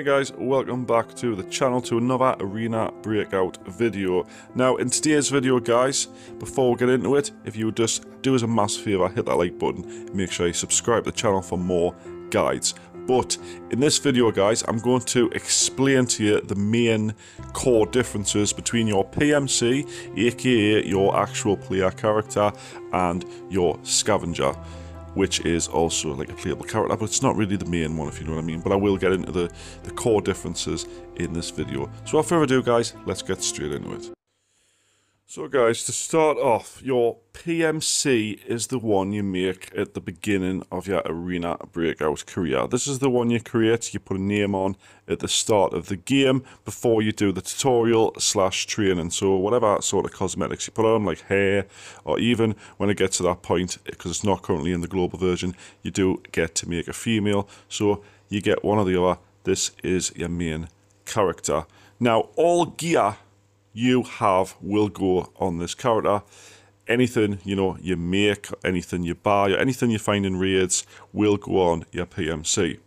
guys, welcome back to the channel to another Arena Breakout video. Now in today's video guys, before we get into it, if you would just do us a massive favour, hit that like button, make sure you subscribe to the channel for more guides. But in this video guys, I'm going to explain to you the main core differences between your PMC, aka your actual player character, and your Scavenger, which is also like a playable character, but it's not really the main one, if you know what I mean. But I will get into the core differences in this video. So without further ado guys, let's get straight into it. So guys, to start off, your PMC is the one you make at the beginning of your Arena Breakout career. This is the one you create, you put a name on at the start of the game before you do the tutorial / training. So whatever sort of cosmetics you put on, like hair, or even when it gets to that point, because it's not currently in the global version, you do get to make a female. So you get one or the other. This is your main character. Now all gear you have will go on this character. Anything you make, anything you buy, or anything you find in raids will go on your PMC.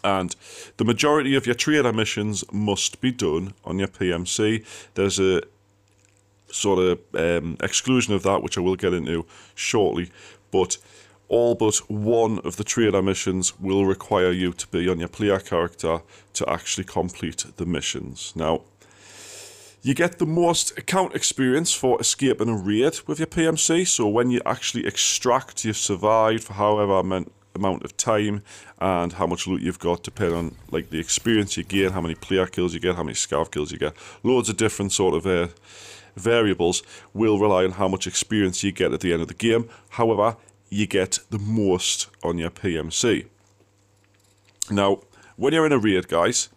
And the majority of your trader missions must be done on your PMC. There's a sort of exclusion of that, which I will get into shortly, but all but one of the trader missions will require you to be on your player character to actually complete the missions. Now, you get the most account experience for escaping a raid with your PMC, so when you actually extract, you've survived for however amount of time, and how much loot you've got, depending on like the experience you gain, how many player kills you get, how many scav kills you get. Loads of different sort of variables will rely on how much experience you get at the end of the game. However, you get the most on your PMC. Now, when you're in a raid, guys,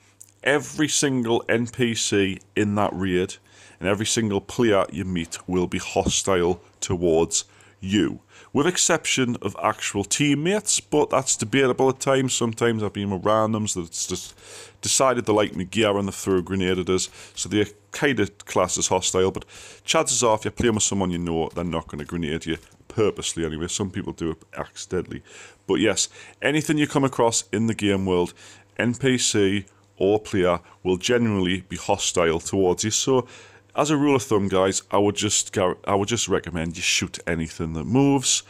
every single NPC in that raid and every single player you meet will be hostile towards you, with exception of actual teammates, but that's debatable at times. Sometimes I've been with randoms that's just decided they like me gear and they throw a grenade at us, so they're kind of classed as hostile, but chances are if you're playing with someone you know, they're not going to grenade you purposely anyway. Some people do it accidentally. But yes, anything you come across in the game world, NPC or player, will genuinely be hostile towards you. So as a rule of thumb guys, I would just recommend you shoot anything that moves,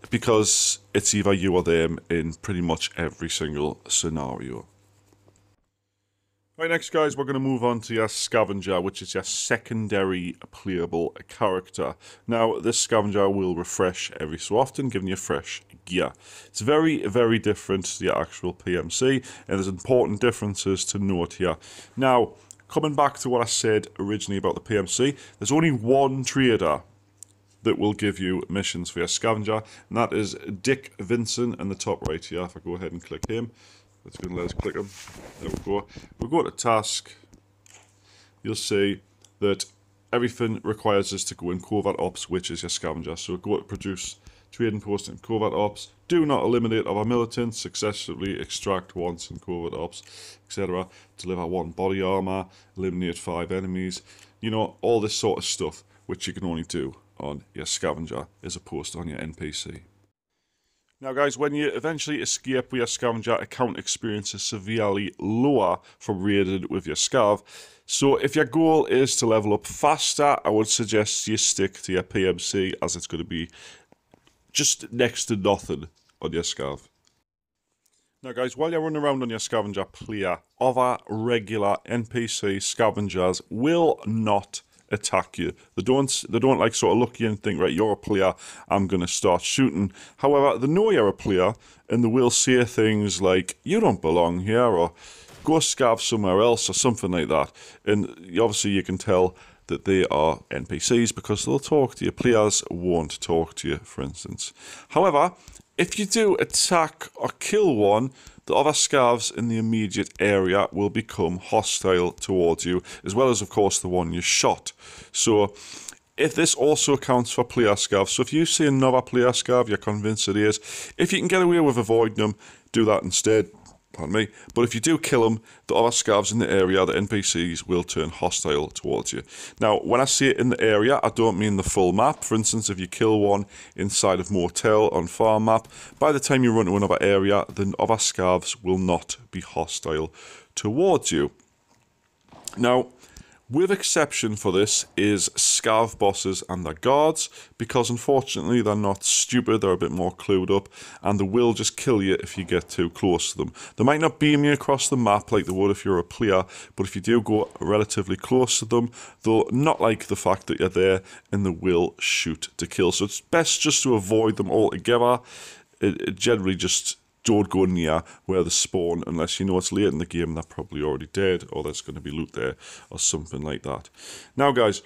because it's either you or them in pretty much every single scenario. Right, next guys, we're going to move on to your Scavenger, which is your secondary playable character. Now, this Scavenger will refresh every so often, giving you fresh gear. It's very, very different to your actual PMC, and there's important differences to note here. Now, coming back to what I said originally about the PMC, there's only one trader that will give you missions for your Scavenger, and that is Dick Vincent in the top right here. If I go ahead and click him, it's going to let us click him. There we go. We'll go to task. You'll see that everything requires us to go in covert ops, which is your Scavenger. So go to produce trading post in covert ops. Do not eliminate other militants. Successfully extract once in covert ops, etc. Deliver 1 body armor. Eliminate 5 enemies. You know, all this sort of stuff, which you can only do on your Scavenger as opposed to on your NPC. Now guys, when you eventually escape with your Scavenger, account experience is severely lower from raided with your Scav. So if your goal is to level up faster, I would suggest you stick to your PMC, as it's going to be just next to nothing on your Scav. Now guys, while you're running around on your Scavenger player, other regular NPC Scavengers will not attack you. They don't like sort of look you and think, right, you're a player, I'm gonna start shooting. However, they know you're a player and they will say things like, you don't belong here, or go scav somewhere else, or something like that. And obviously you can tell that they are NPCs because they'll talk to you. Players won't talk to you, for instance. However, if you do attack or kill one, the other scavs in the immediate area will become hostile towards you, as well as, of course, the one you shot. So, if this also counts for player scavs, so if you see another player scav, you're convinced it is, if you can get away with avoiding them, do that instead. Pardon me. But if you do kill them, the other scavs in the area, the NPCs, will turn hostile towards you. Now, when I say it in the area, I don't mean the full map. For instance, if you kill one inside of Motel on farm map, by the time you run to another area, the other scavs will not be hostile towards you. Now, with exception for this is scav bosses and their guards, because unfortunately they're not stupid, they're a bit more clued up, and they will just kill you if you get too close to them. They might not beam you across the map like they would if you're a player, but if you do go relatively close to them, they'll not like the fact that you're there, and they will shoot to kill. So it's best just to avoid them altogether. It generally just don't go near where they spawn unless you know it's late in the game, they're probably already dead, or there's going to be loot there or something like that. Now guys,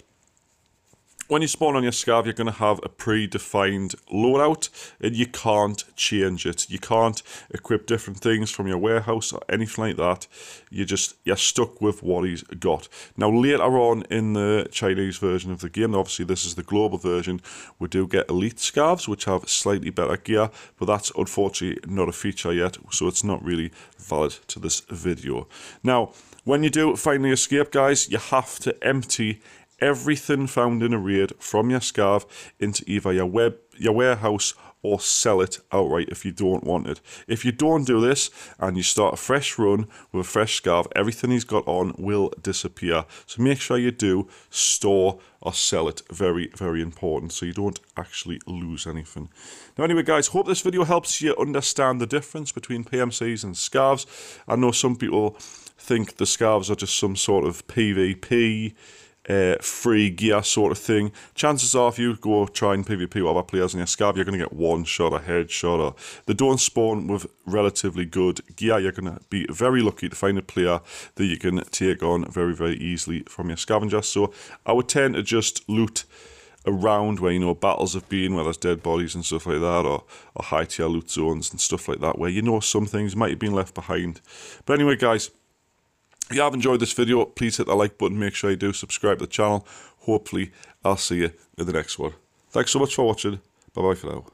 when you spawn on your scav, you're going to have a predefined loadout, and you can't change it. You can't equip different things from your warehouse or anything like that. You're stuck with what he's got. Now later on in the Chinese version of the game, obviously this is the global version, we do get elite scavs which have slightly better gear, but that's unfortunately not a feature yet, so it's not really valid to this video. Now, when you do finally escape, guys, you have to empty everything found in a raid from your scav into either your warehouse or sell it outright if you don't want it. If you don't do this and you start a fresh run with a fresh scav, everything he's got on will disappear. So make sure you do store or sell it. Very, very important, so you don't actually lose anything. Now anyway guys, hope this video helps you understand the difference between PMCs and scavs. I know some people think the scavs are just some sort of PvP free gear sort of thing. Chances are if you go try and PvP with other players in your scav, you're going to get one shot or headshot, or they don't spawn with relatively good gear. You're going to be very lucky to find a player that you can take on very, very easily from your scavenger. So I would tend to just loot around where, you know, battles have been, where there's dead bodies and stuff like that, or high tier loot zones and stuff like that, where you know some things might have been left behind. But anyway guys, if you have enjoyed this video, please hit the like button, make sure you do subscribe to the channel. Hopefully, I'll see you in the next one. Thanks so much for watching. Bye-bye for now.